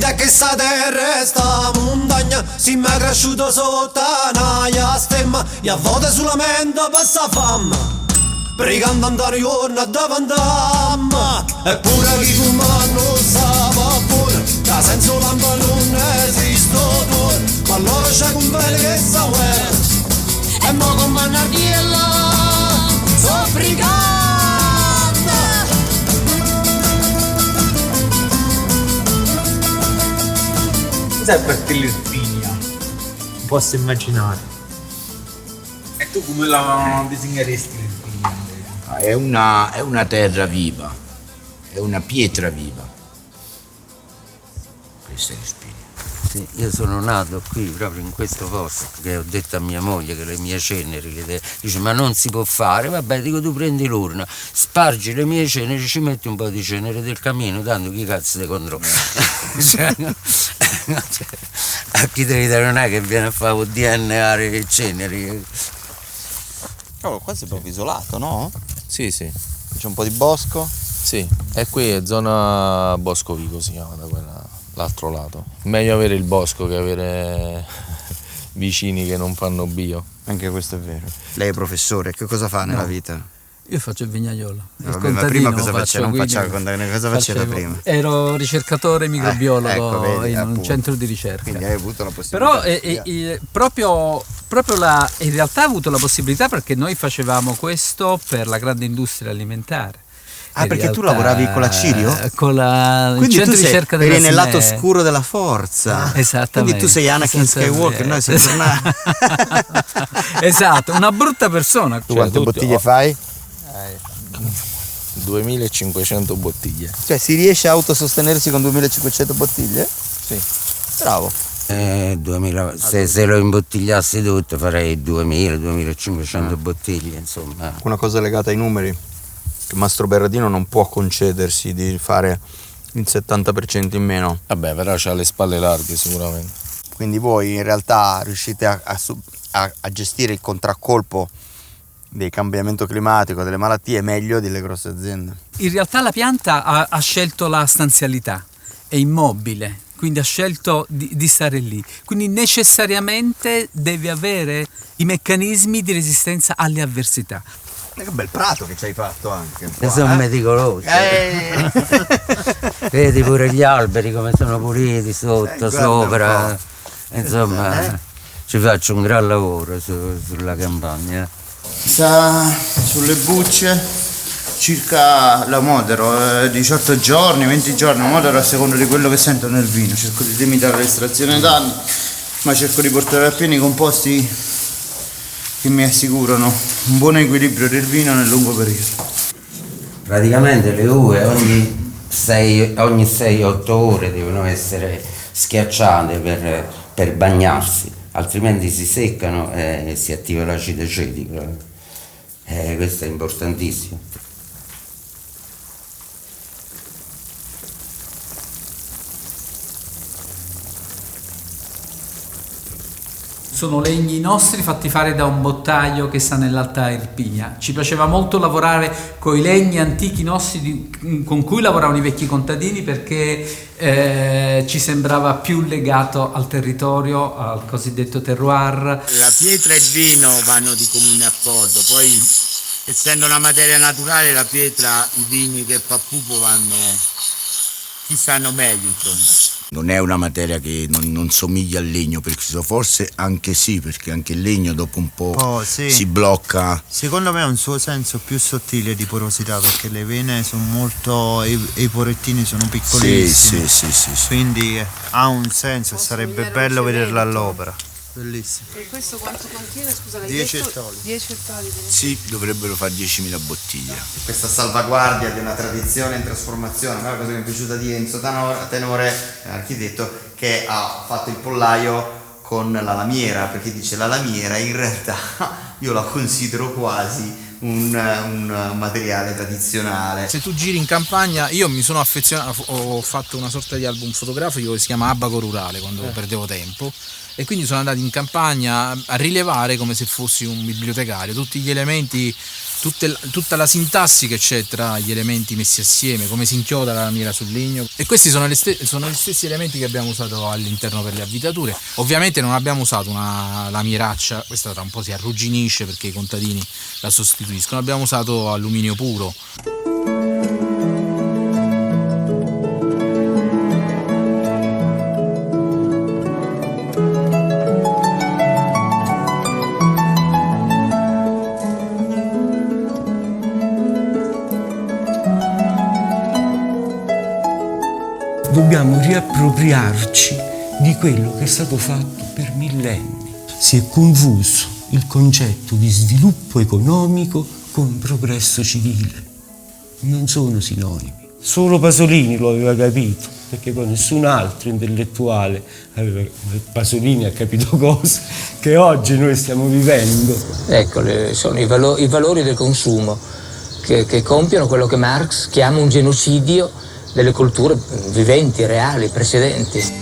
Da che sta terra sta montagna si m'è cresciuto sotto una stemma e a volte solamente per sta fama pregando andare giorno davanti a me. Eppure chi come non stava pure da senza lampa non esiste odore, ma allora c'è con bene che sta guerra e mo con Manardiella soffricata. Cos'è per te l'Irpinia? Non posso immaginare. E tu come la disegneresti l'Irpinia? È una terra viva, è una pietra viva. Questa è l'Irpinia. Sì, io sono nato qui proprio in questo posto, che ho detto a mia moglie che le mie ceneri, dice ma non si può fare, vabbè dico tu prendi l'urna, spargi le mie ceneri, ci metti un po' di cenere del camino, tanto chi cazzo te controlla. A chi devi dare non è che viene a fare un DNA e ceneri. Oh, qua sei proprio isolato, no? Sì, sì. C'è un po' di bosco. Sì, e qui è zona boscovico si chiama da l'altro lato. Meglio avere il bosco che avere vicini che non fanno bio. Anche questo è vero. Lei è professore, che cosa fa nella vita? Io faccio il vignaiolo. Vabbè, ma prima cosa faceva? Non facciamo cosa faceva prima? Ero ricercatore microbiologo vedi, in un appunto. centro di ricerca. Quindi hai avuto la possibilità. Però proprio in realtà ho avuto la possibilità perché noi facevamo questo per la grande industria alimentare. Ah, perché tu lavoravi con la Cirio? Con il quindi centro tu di ricerca della eri nel lato SNE. oscuro della forza. Esattamente. Quindi tu sei Anakin Skywalker, noi siamo una... Esatto, una brutta persona. Tu quante bottiglie fai? 2500 bottiglie. Cioè si riesce a autosostenersi con 2500 bottiglie? Sì. Bravo. 2000, se lo imbottigliassi tutto farei 2000-2500 bottiglie, insomma. Una cosa legata ai numeri, che Mastro Berardino non può concedersi di fare il 70% in meno. Vabbè, però c'ha le spalle larghe sicuramente. Quindi voi in realtà riuscite a gestire il contraccolpo del cambiamento climatico, delle malattie meglio delle grosse aziende. In realtà la pianta ha scelto la stanzialità, è immobile, quindi ha scelto di stare lì. Quindi necessariamente deve avere i meccanismi di resistenza alle avversità. Che bel prato che ci hai fatto anche. Io sono meticoloso. Vedi pure gli alberi come sono puliti sotto, sopra. Insomma, ci faccio un gran lavoro sulla campagna. Sta sulle bucce circa, la modero 18 giorni, 20 giorni, modero a seconda di quello che sento nel vino. Cerco di limitare l'estrazione danni, ma cerco di portare a pieno i composti che mi assicurano un buon equilibrio del vino nel lungo periodo. Praticamente le uve ogni 6-8 ore devono essere schiacciate per bagnarsi, altrimenti si seccano e si attiva l'acido acetico. Questo è importantissimo. Sono legni nostri fatti fare da un bottaio che sta nell'Alta Irpinia. Ci piaceva molto lavorare con i legni antichi nostri con cui lavoravano i vecchi contadini perché ci sembrava più legato al territorio, al cosiddetto terroir. La pietra e il vino vanno di comune accordo, poi essendo una materia naturale la pietra, i vini che fa pupo ci stanno meglio insomma. Non è una materia che non somiglia al legno, forse anche sì, perché anche il legno dopo un po' si blocca. Secondo me ha un suo senso più sottile di porosità, perché le vene sono molto, i porettini sono piccolissimi. Sì. Quindi ha un senso e sarebbe bello vederla all'opera. Bellissimo. E questo quanto contiene? Scusa, 10 ettolitri. 10 ettolitri. Sì, dovrebbero fare 10.000 bottiglie. Questa salvaguardia di una tradizione in trasformazione, a me è una cosa che mi è piaciuta di Enzo Tenore, architetto, che ha fatto il pollaio con la lamiera, perché dice la lamiera in realtà io la considero quasi un materiale tradizionale. Se tu giri in campagna, io mi sono affezionato, ho fatto una sorta di album fotografico che si chiama Abaco Rurale quando perdevo tempo, e quindi sono andato in campagna a rilevare come se fossi un bibliotecario tutti gli elementi tutta la sintassi che c'è tra gli elementi messi assieme, come si inchioda la lamiera sul legno, e questi sono gli stessi elementi che abbiamo usato all'interno per le avvitature. Ovviamente non abbiamo usato una lamieraccia, questa tra un po' si arrugginisce perché i contadini la sostituiscono, abbiamo usato alluminio puro. Dobbiamo riappropriarci di quello che è stato fatto per millenni. Si è confuso il concetto di sviluppo economico con progresso civile. Non sono sinonimi. Solo Pasolini lo aveva capito, perché poi nessun altro intellettuale aveva. Pasolini ha capito cose che oggi noi stiamo vivendo. Ecco, sono i valori del consumo che compiono quello che Marx chiama un genocidio delle culture viventi, reali, precedenti.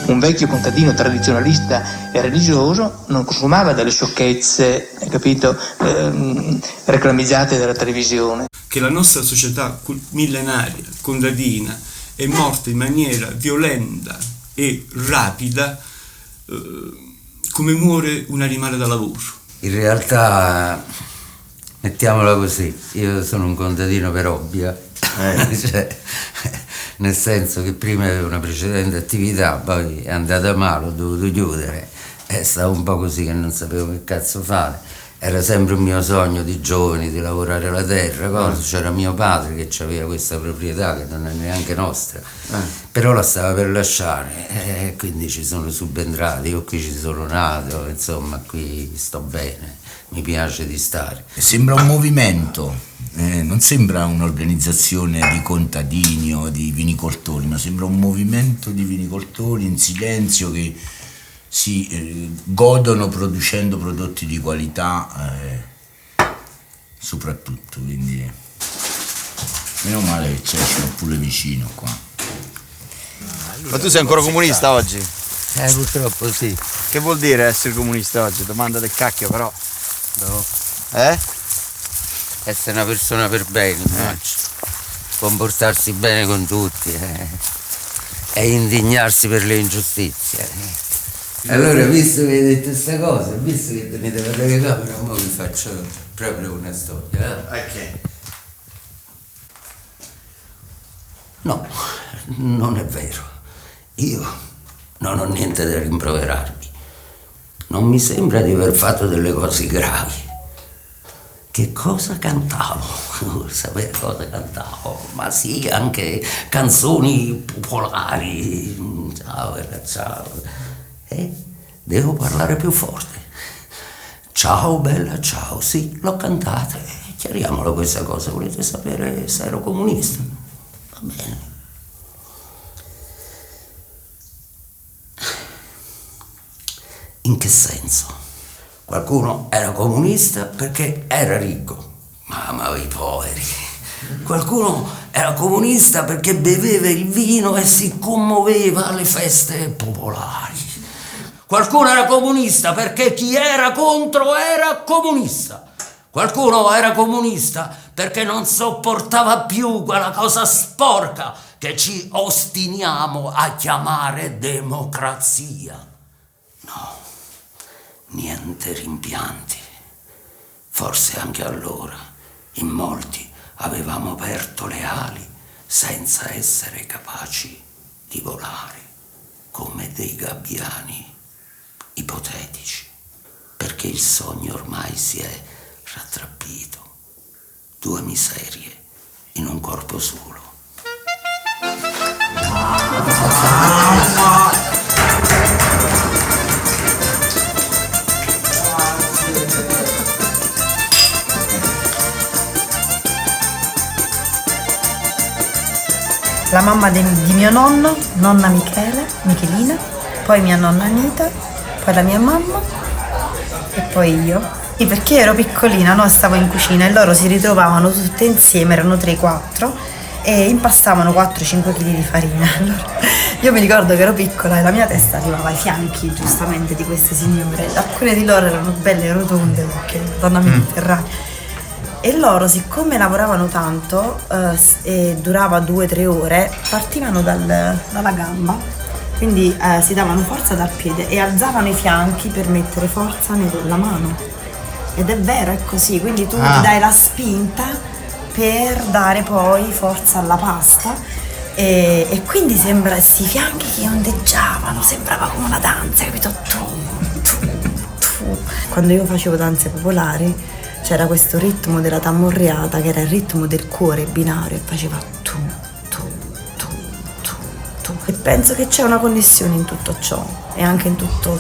Un vecchio contadino tradizionalista e religioso non consumava delle sciocchezze, capito, reclamizzate dalla televisione. Che la nostra società millenaria, contadina, è morta in maniera violenta e rapida, come muore un animale da lavoro. In realtà, mettiamola così, io sono un contadino per hobby, cioè, nel senso che prima avevo una precedente attività, poi è andata male, ho dovuto chiudere, è stato un po' così che non sapevo che cazzo fare. Era sempre un mio sogno di giovani di lavorare la terra, cosa. C'era mio padre che aveva questa proprietà che non è neanche nostra, però la stava per lasciare, e quindi ci sono subentrato, io qui ci sono nato, insomma qui sto bene, mi piace di stare. Sembra un movimento, non sembra un'organizzazione di contadini o di vinicoltori, ma sembra un movimento di vinicoltori in silenzio che si godono producendo prodotti di qualità, soprattutto, quindi meno male che c'è pure vicino qua. Ma tu sei ancora comunista oggi? Purtroppo sì. Che vuol dire essere comunista oggi? Domanda del cacchio però. No. Essere una persona per bene, comportarsi bene con tutti e indignarsi per le ingiustizie. Allora, visto che hai detto questa cosa, visto che tenete la telecamera, ora vi faccio proprio una storia. Ok. No, non è vero. Io non ho niente da rimproverarmi. Non mi sembra di aver fatto delle cose gravi. Che cosa cantavo? Sapere cosa cantavo? Ma sì, anche canzoni popolari. Ciao, ciao. Devo parlare più forte. Ciao bella, ciao, sì, l'ho cantata. Chiariamolo questa cosa, volete sapere se ero comunista? Va bene. In che senso? Qualcuno era comunista perché era ricco, ma amava i poveri. Qualcuno era comunista perché beveva il vino e si commuoveva alle feste popolari. Qualcuno era comunista perché chi era contro era comunista. Qualcuno era comunista perché non sopportava più quella cosa sporca che ci ostiniamo a chiamare democrazia. No, niente rimpianti. Forse anche allora in molti avevamo aperto le ali senza essere capaci di volare come dei gabbiani ipotetici, perché il sogno ormai si è rattrappito. Due miserie in un corpo solo. la mamma di mio nonno, nonna Michelina, poi mia nonna Anita, poi la mia mamma e poi io. Sì, perché ero piccolina, no? Stavo in cucina e loro si ritrovavano tutte insieme, erano 3-4 e impastavano 4-5 kg di farina. Allora, io mi ricordo che ero piccola e la mia testa arrivava ai fianchi giustamente di queste signore. Alcune di loro erano belle rotonde perché donna mediterranea. E loro, siccome lavoravano tanto e durava 2-3 ore, partivano dalla gamba, quindi si davano forza dal piede e alzavano i fianchi per mettere forza nella mano. Ed è vero, è così, quindi tu ti dai la spinta per dare poi forza alla pasta e quindi sembra questi fianchi che ondeggiavano, sembrava come una danza, capito? Tu. Quando io facevo danze popolari c'era questo ritmo della tamburriata che era il ritmo del cuore binario e faceva tu. E penso che c'è una connessione in tutto ciò e anche in tutto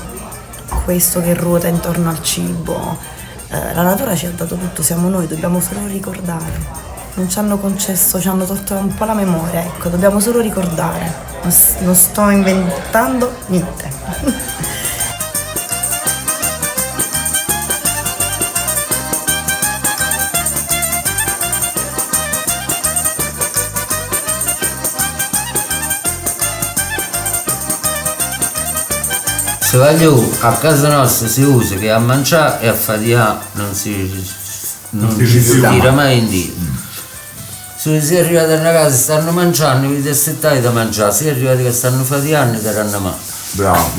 questo che ruota intorno al cibo. La natura ci ha dato tutto, siamo noi, dobbiamo solo ricordare. Non ci hanno concesso, ci hanno tolto un po' la memoria, ecco, dobbiamo solo ricordare. Non sto inventando niente. Se voglio, a casa nostra si usa che a mangiare e a faticare non si tira mai indietro. Se si è arrivati a una casa e stanno mangiando, vi assettate da mangiare, se è arrivati che stanno faticando daranno male. Bravo.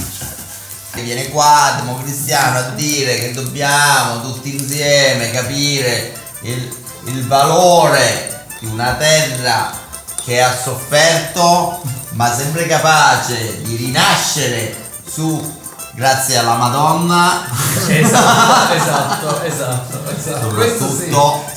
Viene qua, Democristiano, a dire che dobbiamo tutti insieme capire il valore di una terra che ha sofferto ma sempre capace di rinascere grazie alla Madonna. Esatto.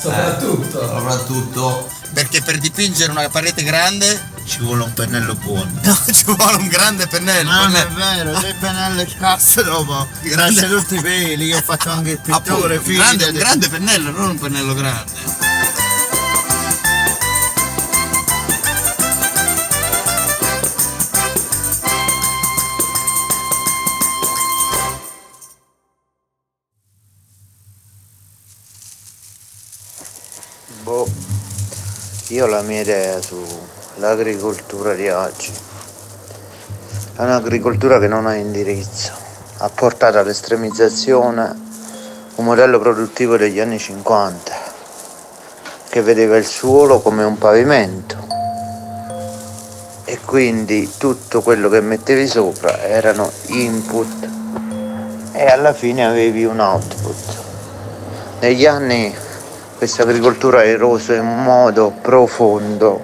Soprattutto Perché per dipingere una parete grande ci vuole un pennello buono. No, ci vuole un grande pennello. Non è vero, il pennello è scarso dopo. Grande tutti i peli, io ho fatto anche il pittore. Un grande pennello, non un pennello grande. Io ho la mia idea sull'agricoltura di oggi. È un'agricoltura che non ha indirizzo, ha portato all'estremizzazione un modello produttivo degli anni 50 che vedeva il suolo come un pavimento e quindi tutto quello che mettevi sopra erano input e alla fine avevi un output. Negli anni questa agricoltura ha eroso in modo profondo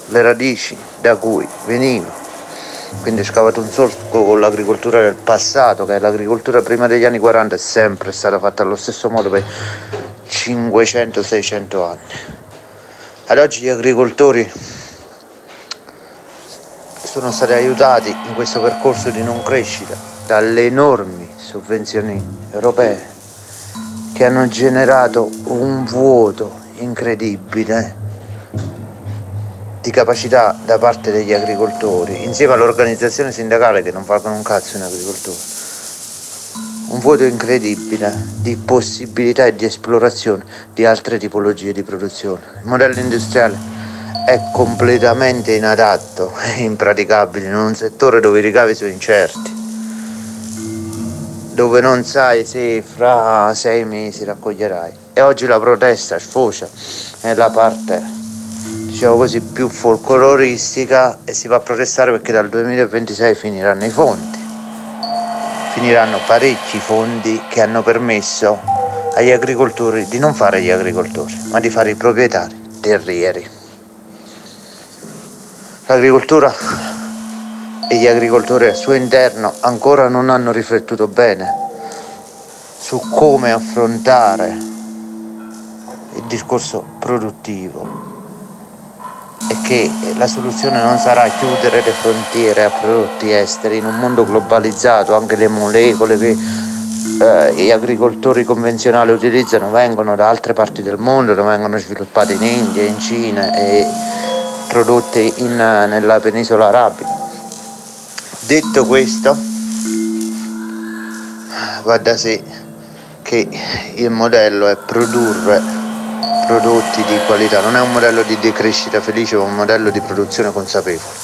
le radici da cui veniva. Quindi è scavato un solco con l'agricoltura del passato, che è l'agricoltura prima degli anni 40, è sempre stata fatta allo stesso modo per 500-600 anni. Ad oggi gli agricoltori sono stati aiutati in questo percorso di non crescita dalle enormi sovvenzioni europee che hanno generato un vuoto incredibile di capacità da parte degli agricoltori, insieme all'organizzazione sindacale che non pagano un cazzo in agricoltura. Un vuoto incredibile di possibilità e di esplorazione di altre tipologie di produzione. Il modello industriale è completamente inadatto e impraticabile in un settore dove i ricavi sono incerti, dove non sai se fra 6 mesi raccoglierai. E oggi la protesta sfocia nella parte, diciamo così, più folcloristica e si va a protestare perché dal 2026 finiranno i fondi. Finiranno parecchi fondi che hanno permesso agli agricoltori di non fare gli agricoltori, ma di fare i proprietari terrieri. L'agricoltura e gli agricoltori al suo interno ancora non hanno riflettuto bene su come affrontare il discorso produttivo e che la soluzione non sarà chiudere le frontiere a prodotti esteri in un mondo globalizzato. Anche le molecole che gli agricoltori convenzionali utilizzano vengono da altre parti del mondo, vengono sviluppate in India, in Cina e prodotte nella penisola araba. Detto questo, va da sé che il modello è produrre prodotti di qualità, non è un modello di decrescita felice, ma un modello di produzione consapevole.